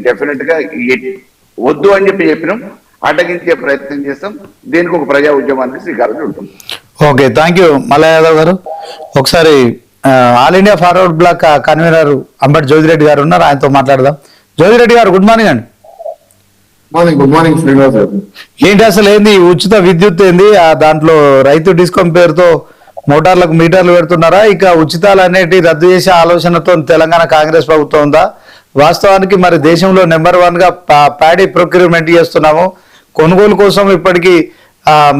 Definite గా వద్దు అని చెప్పినాం, అడ్డగించే ప్రయత్నం చేస్తాం. దీనికి ఒక ప్రజా ఉద్యమానికి శ్రీకారం చుడతాం. ఓకే, థ్యాంక్ యూ మల్లా యాదవ్ గారు. ఒకసారి all India forward block convener Ambati Jyothi Reddy గారు ఉన్నారు, ఆయనతో మాట్లాడదాం. జ్యోతిరెడ్డి గారు, గుడ్ మార్నింగ్ అండి. గుడ్ మార్నింగ్ శ్రీనివాస్ గారు. ఏంటి అసలు ఏంది ఉచిత విద్యుత్ ఏంది? దాంట్లో రైతు డిస్కౌంట్ పేరుతో మోటార్లకు మీటర్లు పెడుతున్నారా? ఇక ఉచితాలు అనేటి రద్దు చేసే ఆలోచనతో తెలంగాణ కాంగ్రెస్ ప్రభుత్వం ఉందా? వాస్తవానికి మరి దేశంలో నెంబర్ 1 గా ప్యాడీ ప్రొక్యూర్మెంట్ చేస్తున్నాము. కొనుగోలు కోసం ఇప్పటికీ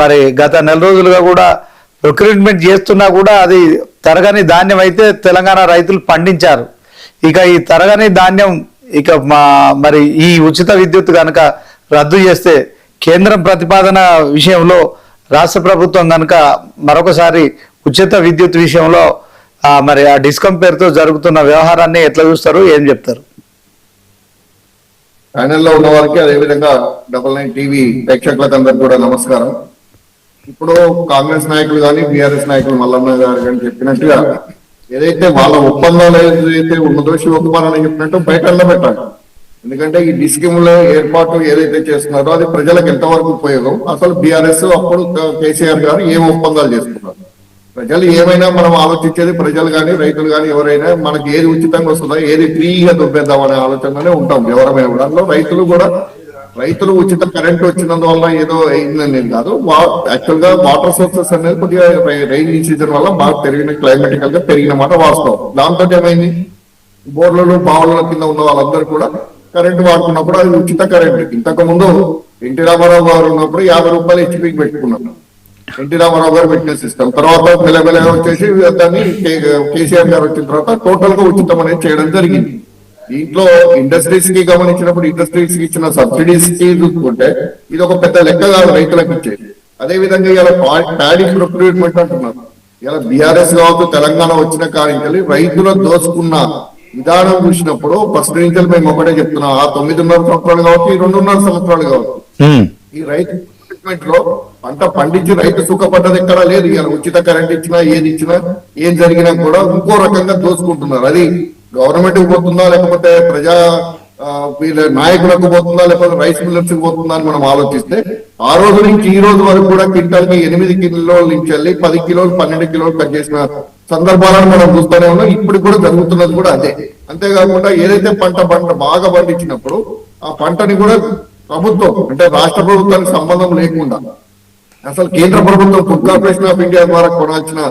మరి గత నెల రోజులుగా కూడా ప్రొక్యూర్మెంట్ చేస్తున్నా కూడా అది తరగని ధాన్యం అయితే తెలంగాణ రైతులు పండించారు. ఇక ఈ తరగని ధాన్యం ఇక మరి ఈ ఉచిత విద్యుత్ కనుక రద్దు చేస్తే కేంద్రం ప్రతిపాదన విషయంలో రాష్ట్ర ప్రభుత్వం కనుక మరొకసారి ఉచిత విద్యుత్ విషయంలో మరి ఆ డిస్కౌంట్ పేరుతో జరుగుతున్న వ్యవహారాన్ని ఎట్లా చూస్తారు, ఏం చెప్తారు? ప్యానెల్లో ఉన్న వారికి, అదేవిధంగా 99 టీవీ ప్రేక్షకులకు అందరికి కూడా నమస్కారం. ఇప్పుడు కాంగ్రెస్ నాయకులు కానీ బీఆర్ఎస్ నాయకులు మల్లన్న గారు కానీ చెప్పినట్టుగా ఏదైతే వాళ్ళ ఒప్పందాలు ఏదైతే ఉన్నదో శివకుమార్ అని చెప్పినట్టు బయట పెట్టాలి. ఎందుకంటే ఈ డిస్కీముల ఏర్పాటు ఏదైతే చేస్తున్నారో అది ప్రజలకు ఎంతవరకు ఉపయోగం, అసలు బీఆర్ఎస్ అప్పుడు కేసీఆర్ గారు ఏం ఒప్పందాలు చేస్తున్నారు, ప్రజలు ఏమైనా మనం ఆలోచించేది ప్రజలు కానీ రైతులు కానీ ఎవరైనా మనకి ఏది ఉచితంగా వస్తుందో ఏది ఫ్రీగా దొబ్బేద్దాం అనే ఆలోచనలోనే ఉంటాం ఎవరైనా కూడా. అందులో రైతులు ఉచిత కరెంట్ వచ్చినందువల్ల ఏదో అయిందనేది కాదు. యాక్చువల్ గా వాటర్ సోర్సెస్ అనేది కొద్దిగా రైనీ సీజన్ వల్ల బాగా పెరిగిన, క్లైమేటికల్ గా పెరిగిన మాట వాస్తవం. దాంతో ఏమైంది, బోర్లలో బావుల కింద ఉన్న వాళ్ళందరూ కూడా కరెంట్ వాడుకున్నప్పుడు అది ఉచిత కరెంట్. ఇంతకు ముందు ఎన్టీ రామారావు గారు ఉన్నప్పుడు 50 రూపాయలు హెచ్పీకి పెట్టుకున్నారు, ఎన్టీ రామారావు గారు పెట్టిన సిస్టమ్. తర్వాత మెల్లమెల్లగా వచ్చేసి దాన్ని కేసీఆర్ గారు వచ్చిన తర్వాత టోటల్ గా ఉచితం అనేది చేయడం జరిగింది. దీంట్లో ఇండస్ట్రీస్ కి గమనించినప్పుడు ఇండస్ట్రీస్ కి ఇచ్చిన సబ్సిడీస్ కి చూసుకుంటే ఇది ఒక పెద్ద లెక్క కాదు రైతులకు ఇచ్చేది. అదే విధంగా ఇలా ప్యాడీ ప్రొక్యూర్మెంట్ అంటున్నారు. ఇలా బీఆర్ఎస్ కావచ్చు తెలంగాణ వచ్చిన కారణం రైతులు దోచుకున్న విధానం చూసినప్పుడు ఫస్ట్ నుంచి మేము ఒకటే చెప్తున్నాం, ఆ 9.5 సంవత్సరాలు కావచ్చు, ఈ 2.5 సంవత్సరాలు కావచ్చు, ఈ రైతు లో పంట పండించి రైతు సుఖపడ్డది ఎక్కడా లేదు. ఇలా ఉచిత కరెంట్ ఇచ్చినా ఏది ఇచ్చినా ఏం జరిగినా కూడా ఇంకో రకంగా దోచుకుంటున్నారు. అది గవర్నమెంట్ కి పోతుందా, లేకపోతే ప్రజా వీళ్ళ నాయకులకు పోతుందా, లేకపోతే రైస్ మిల్లర్స్ కి పోతుందా అని మనం ఆలోచిస్తే ఆ రోజు నుంచి ఈ రోజు వరకు కూడా క్వింటాల్ కి 8 కిలోల నుంచి వెళ్ళి 10 కిలోలు 12 కిలోలు కట్ చేసిన సందర్భాలను మనం చూస్తూనే ఉన్నాం. ఇప్పుడు కూడా జరుగుతున్నది కూడా అదే. అంతేకాకుండా ఏదైతే పంట బాగా పండించినప్పుడు ఆ పంటని కూడా ప్రభుత్వం అంటే రాష్ట్ర ప్రభుత్వానికి సంబంధం లేకుండా అసలు కేంద్ర ప్రభుత్వం ఫుడ్ కార్పొరేషన్ ఆఫ్ ఇండియా ద్వారా కొనాల్సిన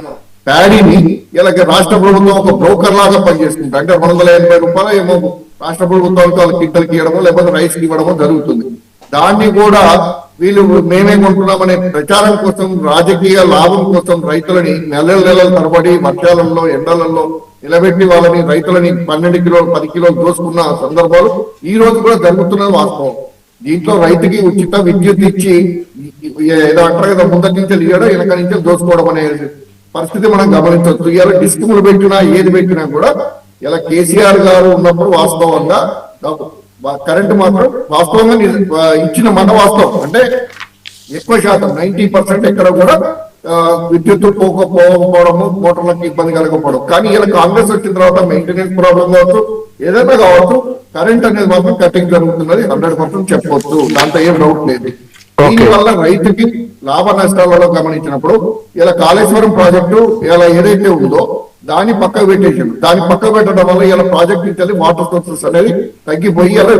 ప్యాడీని ఇలా రాష్ట్ర ప్రభుత్వం ఒక బ్రోకర్ లాగా పనిచేసుకుంటా అంటే 280 రూపాయలు ఏమో రాష్ట్ర ప్రభుత్వానికి వాళ్ళ కింటలకి ఇవ్వడమో లేకపోతే రైస్ కి ఇవ్వడమో జరుగుతుంది. దాన్ని కూడా వీళ్ళు మేమే కొంటున్నామనే ప్రచారం కోసం, రాజకీయ లాభం కోసం రైతులని నెలల తరబడి వర్షాలలో ఎండలలో నిలబెట్టి వాళ్ళని రైతులని 12 కిలోలు 10 కిలోలు దోసుకున్న సందర్భాలు ఈ రోజు కూడా జరుగుతున్నది వాస్తవం. దీంట్లో రైతుకి ఉచిత విద్యుత్ ఇచ్చి ఏదో అంటారు కదా ముందటి నుంచి ఇవ్వడం వెనక నుంచి దోసుకోవడం అనే పరిస్థితి మనం గమనించవచ్చు. ఇలా డిస్కములు పెట్టినా ఏది పెట్టినా కూడా ఇలా కేసీఆర్ గారు ఉన్నప్పుడు వాస్తవంగా కరెంట్ మాత్రం వాస్తవంగా ఇచ్చిన మాట వాస్తవం. అంటే ఎక్కువ శాతం 90% ఎక్కడ కూడా విద్యుత్ పోకపోవడము, మోటార్లకు ఇబ్బంది కలగకపోవడం. కానీ ఇలా కాంగ్రెస్ వచ్చిన తర్వాత మెయింటెనెన్స్ ప్రాబ్లం కావచ్చు, ఏదైనా కావచ్చు, కరెంట్ అనేది మాత్రం కటింగ్ జరుగుతున్నది 100% చెప్పవచ్చు. దాంతో ఏం డౌట్ లేదు. దీనివల్ల రైతుకి లాభ నష్టాలలో గమనించినప్పుడు ఇలా కాళేశ్వరం ప్రాజెక్టు ఇలా ఏదైతే ఉందో దాన్ని పక్కకు పెట్టేసాడు. దాన్ని పక్కకు పెట్టడం వల్ల ఇలా ప్రాజెక్ట్ నుంచి వాటర్ సోర్సెస్ అనేది తగ్గిపోయి ఇలా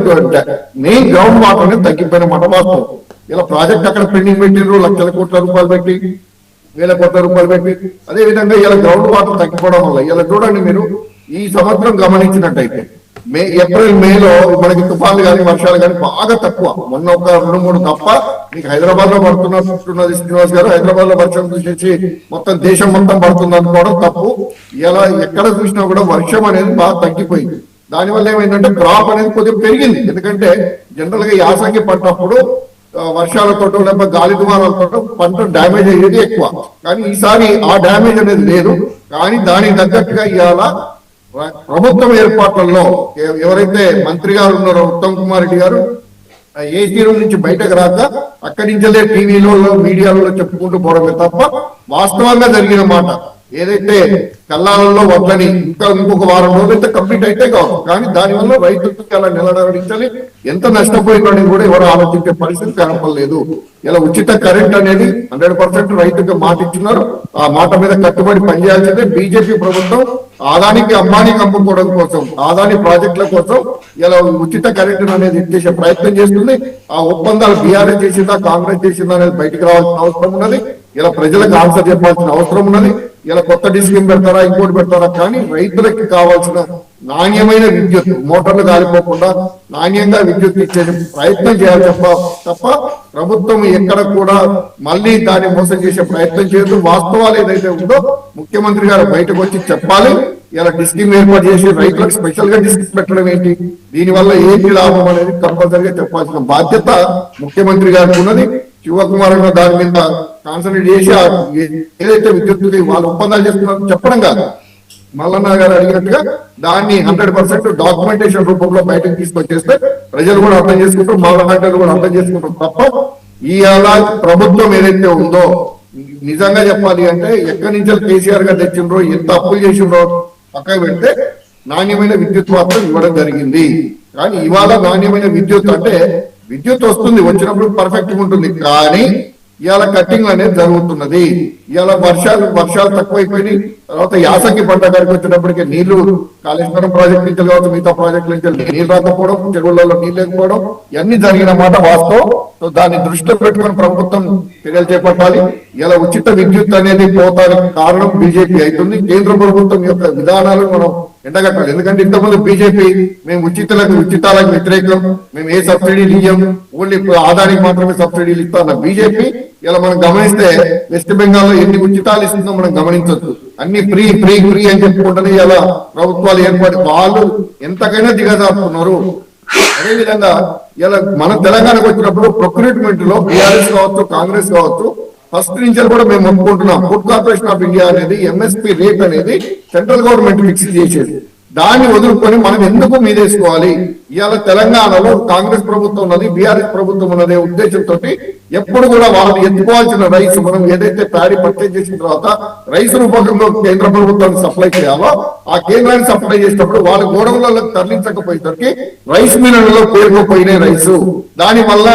మెయిన్ గ్రౌండ్ వాటర్ అనేది తగ్గిపోయిన మాట వాస్తవం. ఇలా ప్రాజెక్ట్ అక్కడ పెండింగ్ పెట్టిండ్రు, లక్షల కోట్ల రూపాయలు పెట్టి, వేల కోట్ల రూపాయలు పెట్టి. అదే విధంగా ఇలా గ్రౌండ్ వాటర్ తగ్గిపోవడం వల్ల ఇలా చూడండి, మీరు ఈ సంవత్సరం గమనించినట్టయితే ఏప్రిల్ మేలో మనకి తుఫాన్లు కానీ వర్షాలు కానీ బాగా తక్కువ. మొన్న ఒక 2-3 తప్ప మీకు హైదరాబాద్ లో పడుతున్నట్టున్నది శ్రీనివాస్ గారు. హైదరాబాద్ లో వర్షం చూసేసి మొత్తం దేశం మొత్తం పడుతుంది అనుకోవడం తప్పు. ఇలా ఎక్కడ చూసినా కూడా వర్షం అనేది బాగా తగ్గిపోయింది. దానివల్ల ఏమైందంటే క్రాప్ అనేది కొద్దిగా పెరిగింది. ఎందుకంటే జనరల్ గా యాసంగి పంటప్పుడు వర్షాలతో లేకపోతే గాలి దుమారాలతో పంట డ్యామేజ్ అయ్యేది ఎక్కువ. కానీ ఈసారి ఆ డ్యామేజ్ అనేది లేదు. కానీ దానికి తగ్గట్టుగా ఇవాళ ప్రభుత్వం ఏర్పాట్లలో ఎవరైతే మంత్రి గారు ఉన్నారో ఉత్తమ్ కుమార్ రెడ్డి గారు ఏసీ రూమ్ నుంచి బయటకు రాక అక్కడి నుంచే టీవీలో మీడియాలో చెప్పుకుంటూ పోవడమే తప్ప వాస్తవంగా జరిగిన మాట ఏదైతే కల్లాలలో వడ్లని ఇంకొక వారం రోజులైతే కంప్లీట్ అయితే కావచ్చు, కానీ దానివల్ల రైతులకు అలా నిలబడించాలి, ఎంత నష్టపోయిందని కూడా ఎవరు ఆలోచించే పరిస్థితి కనపడలేదు. ఇలా ఉచిత కరెంట్ అనేది 100% రైతుకు మాట ఇచ్చినారు, ఆ మాట మీద కట్టుబడి పనిచేయాల్సిందే. బీజేపీ ప్రభుత్వం ఆదానికి అంబానీకి అమ్ముకోవడం కోసం, ఆదాని ప్రాజెక్టుల కోసం ఇలా ఉచిత కరెంట్ అనేది ఇచ్చేసే ప్రయత్నం చేస్తుంది. ఆ ఒప్పందాలు బీఆర్ఎస్ చేసిందా కాంగ్రెస్ చేసిందా అనేది బయటకు రావాల్సిన అవసరం ఉన్నది. ఇలా ప్రజలకు ఆన్సర్ చెప్పాల్సిన అవసరం ఉన్నది. ఇలా కొత్త డిస్కీమ్ పెడతారా ఇంకోటి పెడతారా, కానీ రైతులకి కావాల్సిన నాణ్యమైన విద్యుత్, మోటార్లు కాలిపోకుండా నాణ్యంగా విద్యుత్ ఇచ్చే ప్రయత్నం చేయాలి తప్ప ప్రభుత్వం ఎక్కడ కూడా మళ్ళీ దాన్ని మోసం చేసే ప్రయత్నం చేయదు. వాస్తవాలు ఏదైతే ఉందో ముఖ్యమంత్రి గారు బయటకు వచ్చి చెప్పాలి. ఇలా డిస్కీమ్ ఏర్పాటు చేసి రైతులకు స్పెషల్ గా డిస్కీమ్ పెట్టడం ఏంటి, దీనివల్ల ఏంటి లాభం అనేది కంపల్సరిగా చెప్పాల్సిన బాధ్యత ముఖ్యమంత్రి గారికి ఉన్నది. శివకుమార్ దాని మీద కాన్సన్ట్రేట్ చేసి ఏదైతే విద్యుత్ వాళ్ళు ఒప్పందాలు చేస్తున్నారో చెప్పడం కాదు, మల్లన్న గారు అడిగినట్టుగా దాన్ని 100% డాక్యుమెంటేషన్ రూపంలో బయటకు తీసుకొచ్చేస్తే ప్రజలు కూడా అర్థం చేసుకుంటారు, మల్లన్నలు కూడా అర్థం చేసుకుంటారు. తప్ప ఇవాళ ప్రభుత్వం ఏదైతే ఉందో నిజంగా చెప్పాలి అంటే ఎక్కడి నుంచి కేసీఆర్ గారు తెచ్చిండ్రో, ఎంత అప్పులు చేసిండ్రో పక్కన పెడితే నాణ్యమైన విద్యుత్ మాత్రం ఇవ్వడం జరిగింది. కానీ ఇవాళ నాణ్యమైన విద్యుత్ అంటే విద్యుత్ వస్తుంది, వచ్చినప్పుడు పర్ఫెక్ట్ గా ఉంటుంది, కానీ ఇవాళ కట్టింగ్ అనేది జరుగుతున్నది. ఇవాళ వర్షాలు తక్కువైపోయినాయి. తర్వాత యాసంగి పంట గారికి వచ్చినప్పటికీ నీళ్లు కాళేశ్వరం ప్రాజెక్ట్ నుంచి కావచ్చు, మిగతా ప్రాజెక్టుల నుంచి నీళ్ళు రాకపోవడం, చెరువులలో నీళ్ళు లేకపోవడం ఇవన్నీ జరిగిన మాట వాస్తవం. సో దాన్ని దృష్టిలో పెట్టుకుని ప్రభుత్వం చర్యలు చేపట్టాలి. ఇలా ఉచిత విద్యుత్ అనేది పోతానికి కారణం బీజేపీ అవుతుంది. కేంద్ర ప్రభుత్వం యొక్క విధానాలు మనం ఎండగట్టాలి. ఎందుకంటే ఇంతకుముందు బీజేపీ మేము ఉచితాలకు వ్యతిరేకం, మేము ఏ సబ్సిడీలు ఇయ్యం, ఓన్లీ ఆదానికి మాత్రమే సబ్సిడీలు ఇస్తాం. బీజేపీ ఇలా మనం గమనిస్తే వెస్ట్ బెంగాల్ లో ఎన్ని ఉచితాలు ఇస్తుందో మనం గమనించవచ్చు. అన్ని ఫ్రీ ఫ్రీ ఫ్రీ అని చెప్పుకుంటేనే ఇలా ప్రభుత్వాలు ఏర్పడి వాళ్ళు ఎంతకైనా దిగజారుతున్నారు. అదేవిధంగా ఇలా మన తెలంగాణకు వచ్చినప్పుడు ప్రొక్యూర్మెంట్ లో బీఆర్ఎస్ కావచ్చు, కాంగ్రెస్ కావచ్చు, ఫస్ట్ నుంచి కూడా మేము ఒప్పుకుంటున్నాం. ఫుడ్ కార్పొరేషన్ ఆఫ్ ఇండియా అనేది ఎంఎస్పీ రేట్ అనేది సెంట్రల్ గవర్నమెంట్ ఫిక్స్ చేసేది. దాన్ని వదులుకొని మనం ఎందుకు మీదేసుకోవాలి? ఇవాళ తెలంగాణలో కాంగ్రెస్ ప్రభుత్వం ఉన్నది, బీఆర్ఎస్ ప్రభుత్వం ఉన్నదే ఉద్దేశంతో ఎప్పుడు కూడా వాళ్ళు ఎత్తుకోవాల్సిన రైస్, మనం ఏదైతే ప్యాడీ పర్చేజ్ చేసిన తర్వాత రైస్ రూపంలో కేంద్ర ప్రభుత్వానికి సప్లై చేయాలో ఆ కేంద్రానికి సప్లై చేసినప్పుడు వాళ్ళ గోడౌన్లలో తరలించకపోయేసరికి రైస్ మిల్లులలో పేరుకుపోయినాయి రైసు. దాని వల్ల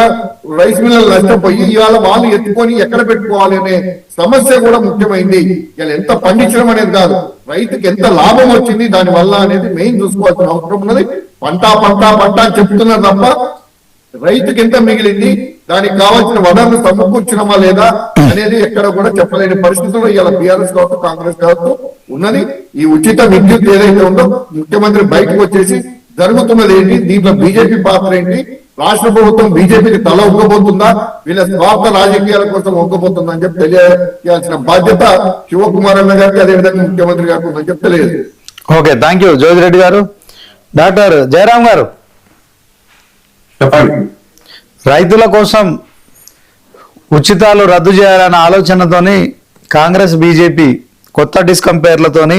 రైస్ మిల్లులు నష్టపోయి ఇవాళ వాళ్ళు ఎత్తుకొని ఎక్కడ పెట్టుకోవాలి అనే సమస్య కూడా ముఖ్యమైంది. ఇలా ఎంత పండించడం అనేది కాదు, రైతుకి ఎంత లాభం వచ్చింది దాని వల్ల అనేది మెయిన్ చూసుకోవాల్సిన అవసరం ఉన్నది. పంట పంట పంట అని చెప్తున్నారు తప్ప రైతుకి ఎంత మిగిలింది, దానికి కావాల్సిన వనరులు సమకూర్చినమా లేదా అనేది ఎక్కడ కూడా చెప్పలేని పరిస్థితుల్లో ఇవాళ బీఆర్ఎస్ కావచ్చు, కాంగ్రెస్ కావచ్చు ఉన్నది. ఈ ఉచిత విద్యుత్ ఏదైతే ఉందో ముఖ్యమంత్రి బయటకు వచ్చేసి జరుగుతున్నది ఏంటి, దీంట్లో బీజేపీ పాత్ర ఏంటి, రాష్ట్ర ప్రభుత్వం బీజేపీకి తల ఒక్కబోతుందా, వీళ్ళ స్వార్థ రాజకీయాల కోసం ఒక్కబోతుందా అని చెప్పి తెలియాల్సిన బాధ్యత శివకుమార్ అన్న గారికి, అదేవిధంగా ముఖ్యమంత్రి గారికి ఉందని చెప్పి తెలియదు. ఓకే, థ్యాంక్ యూ జ్యోతిరెడ్డి గారు. డాక్టర్ జయరాం గారు, చెప్పండి. రైతుల కోసం ఉచితాలు రద్దు చేయాలన్న ఆలోచనతోని కాంగ్రెస్ బీజేపీ కొత్త డిస్కంపేర్లతోని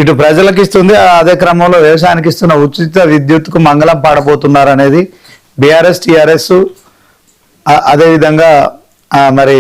ఇటు ప్రజలకు ఇస్తుంది, అదే క్రమంలో వ్యవసాయానికి ఇస్తున్న ఉచిత విద్యుత్కు మంగళం పాడబోతున్నారు అనేది బీఆర్ఎస్ టీఆర్ఎస్ అదేవిధంగా మరి